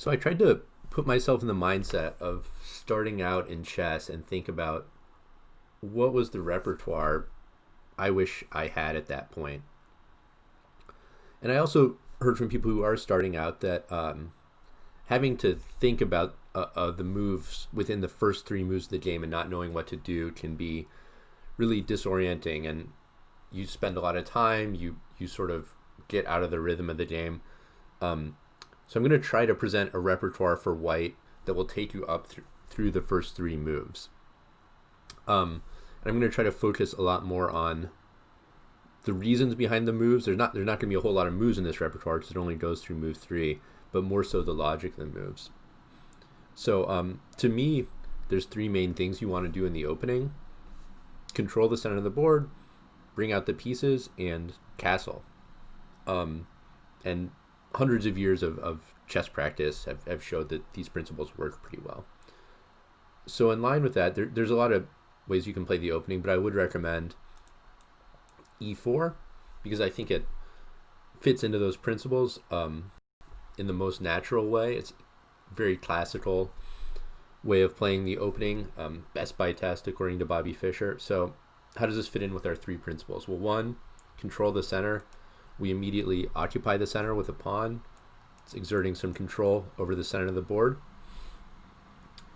So I tried to put myself in the mindset of starting out in chess and think about what was the repertoire I wish I had at that point. And I also heard from people who are starting out that having to think about the moves within the first three moves of the game and not knowing what to do can be really disorienting, and you spend a lot of time. You sort of get out of the rhythm of the game. Um, so I'm going to try to present a repertoire for white that will take you up through the first three moves. And I'm going to try to focus a lot more on the reasons behind the moves. There's not going to be a whole lot of moves in this repertoire because it only goes through move three, but more so the logic of the moves. So to me, there's three main things you want to do in the opening: control the center of the board, bring out the pieces, and castle. And hundreds of years of chess practice have showed that these principles work pretty well. So in line with that, there's a lot of ways you can play the opening, but I would recommend e4 because I think it fits into those principles in the most natural way. It's a very classical way of playing the opening, best by test according to Bobby Fischer. So how does this fit in with our three principles? Well, one, control the center. We immediately occupy the center with a pawn. It's exerting some control over the center of the board.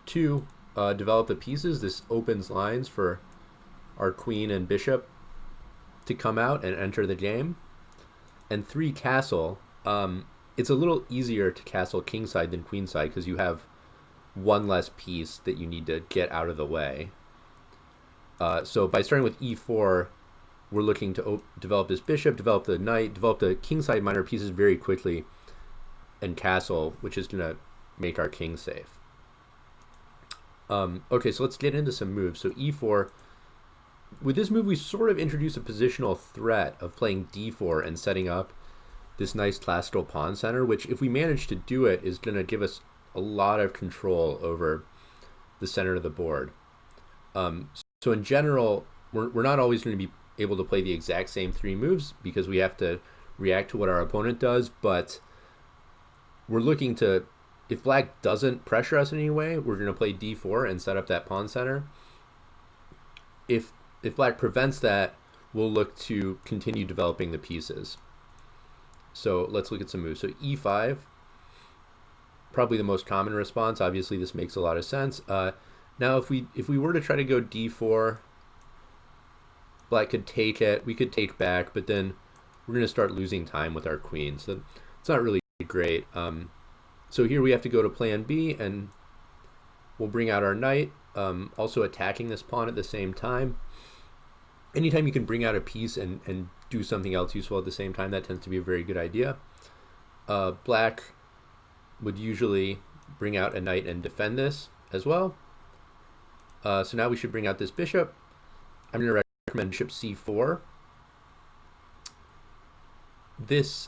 Two, develop the pieces. This opens lines for our queen and bishop to come out and enter the game. And three, castle. It's a little easier to castle kingside than queenside because you have one less piece that you need to get out of the way. So by starting with e4, we're looking to develop this bishop, develop the knight, develop the kingside minor pieces very quickly, and castle, which is going to make our king safe. Okay, so let's get into some moves. So e4, with this move, we sort of introduce a positional threat of playing d4 and setting up this nice classical pawn center, which if we manage to do it is going to give us a lot of control over the center of the board. So in general, we're not always going to be able to play the exact same three moves because we have to react to what our opponent does, but we're looking to, if black doesn't pressure us in any way, we're going to play d4 and set up that pawn center. If black prevents that, we'll look to continue developing the pieces. So let's look at some moves. So e5, probably the most common response. Obviously, this makes a lot of sense. Now, if we were to try to go d4, black could take it. We could take back, but then we're going to start losing time with our queen. So it's not really great. So here we have to go to plan B, and we'll bring out our knight, also attacking this pawn at the same time. Anytime you can bring out a piece and do something else useful at the same time, that tends to be a very good idea. Black would usually bring out a knight and defend this as well. So now we should bring out this bishop. I'm going to recommend bishop c4. This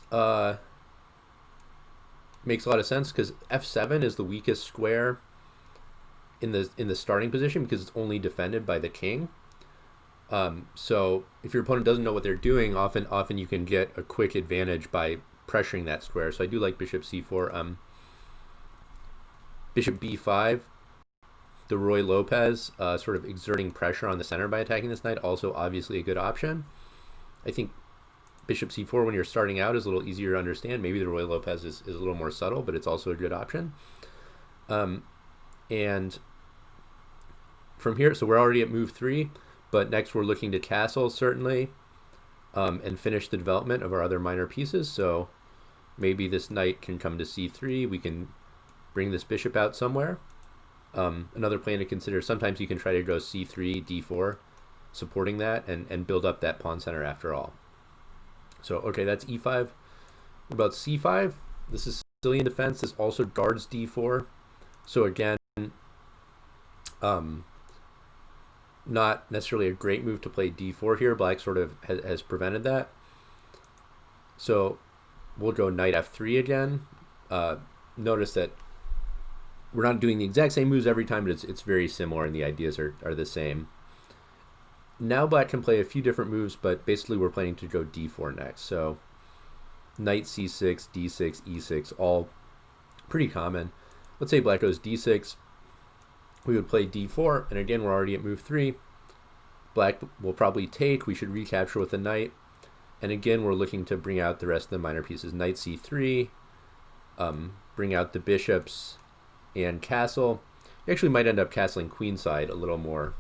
makes a lot of sense because f7 is the weakest square in the starting position because it's only defended by the king. So if your opponent doesn't know what they're doing, often you can get a quick advantage by pressuring that square. So I do like bishop c4. Bishop b5, the Roy Lopez, sort of exerting pressure on the center by attacking this knight, also obviously a good option. I think bishop c4 when you're starting out is a little easier to understand. Maybe the Roy Lopez is a little more subtle, but it's also a good option. And from here, so we're already at move 3, but next we're looking to castle certainly, and finish the development of our other minor pieces. So maybe this knight can come to c3. We can bring this bishop out somewhere. Another plan to consider, sometimes you can try to go c3, d4, supporting that, and build up that pawn center after all. So, okay, that's e5. What about c5? This is Sicilian defense. This also guards d4. So again, not necessarily a great move to play d4 here. Black sort of has prevented that. So we'll go knight f3 again. Notice that we're not doing the exact same moves every time, but it's very similar and the ideas are the same. Now black can play a few different moves, but basically we're planning to go d4 next. So knight c6, d6, e6, all Pretty common. Let's say black goes d6. We would play d4, and again, we're already at move 3. Black will probably take. We should recapture with the knight. And again, we're looking to bring out the rest of the minor pieces. Knight c3, bring out the bishops and castle. You actually might end up castling queenside a little more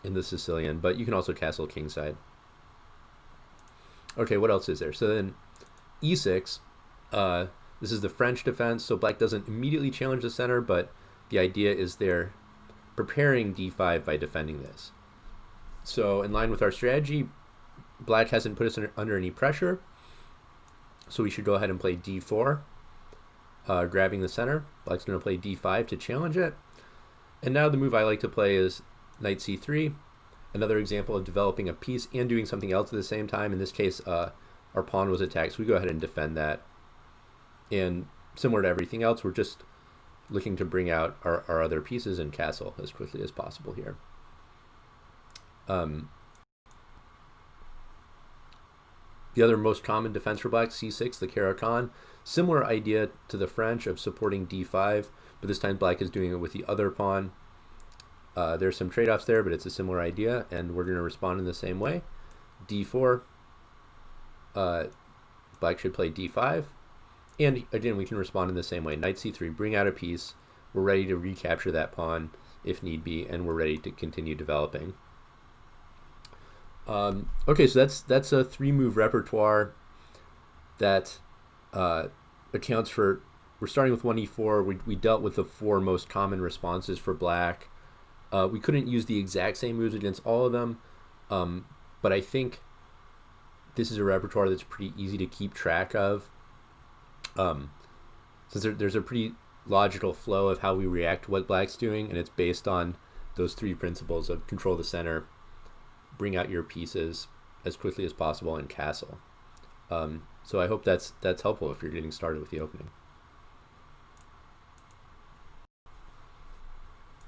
in the Sicilian, but you can also castle kingside. Okay, what else is there? So then e6, this is the French defense, so black doesn't immediately challenge the center, but the idea is they're preparing d5 by defending this. So in line with our strategy, black hasn't put us under any pressure, so we should go ahead and play d4, grabbing the center. Black's going to play d5 to challenge it. And now the move I like to play is knight c3, another example of developing a piece and doing something else at the same time. In this case, our pawn was attacked, so we go ahead and defend that. And similar to everything else, we're just looking to bring out our other pieces and castle as quickly as possible here. The other most common defense for black, c6, the Caracan. Similar idea to the French of supporting d5, but this time black is doing it with the other pawn. There's some trade-offs there, but it's a similar idea, and we're going to respond in the same way. d4, black should play d5, and again, we can respond in the same way. Knight c3, bring out a piece. We're ready to recapture that pawn if need be, and we're ready to continue developing. Okay, so that's a 3-move repertoire that accounts for, we're starting with 1e4. We dealt with the 4 most common responses for black. We couldn't use the exact same moves against all of them, but I think this is a repertoire that's pretty easy to keep track of, since there's a pretty logical flow of how we react to what black's doing, and it's based on those 3 principles of control the center, bring out your pieces as quickly as possible, and castle. So I hope that's helpful if you're getting started with the opening.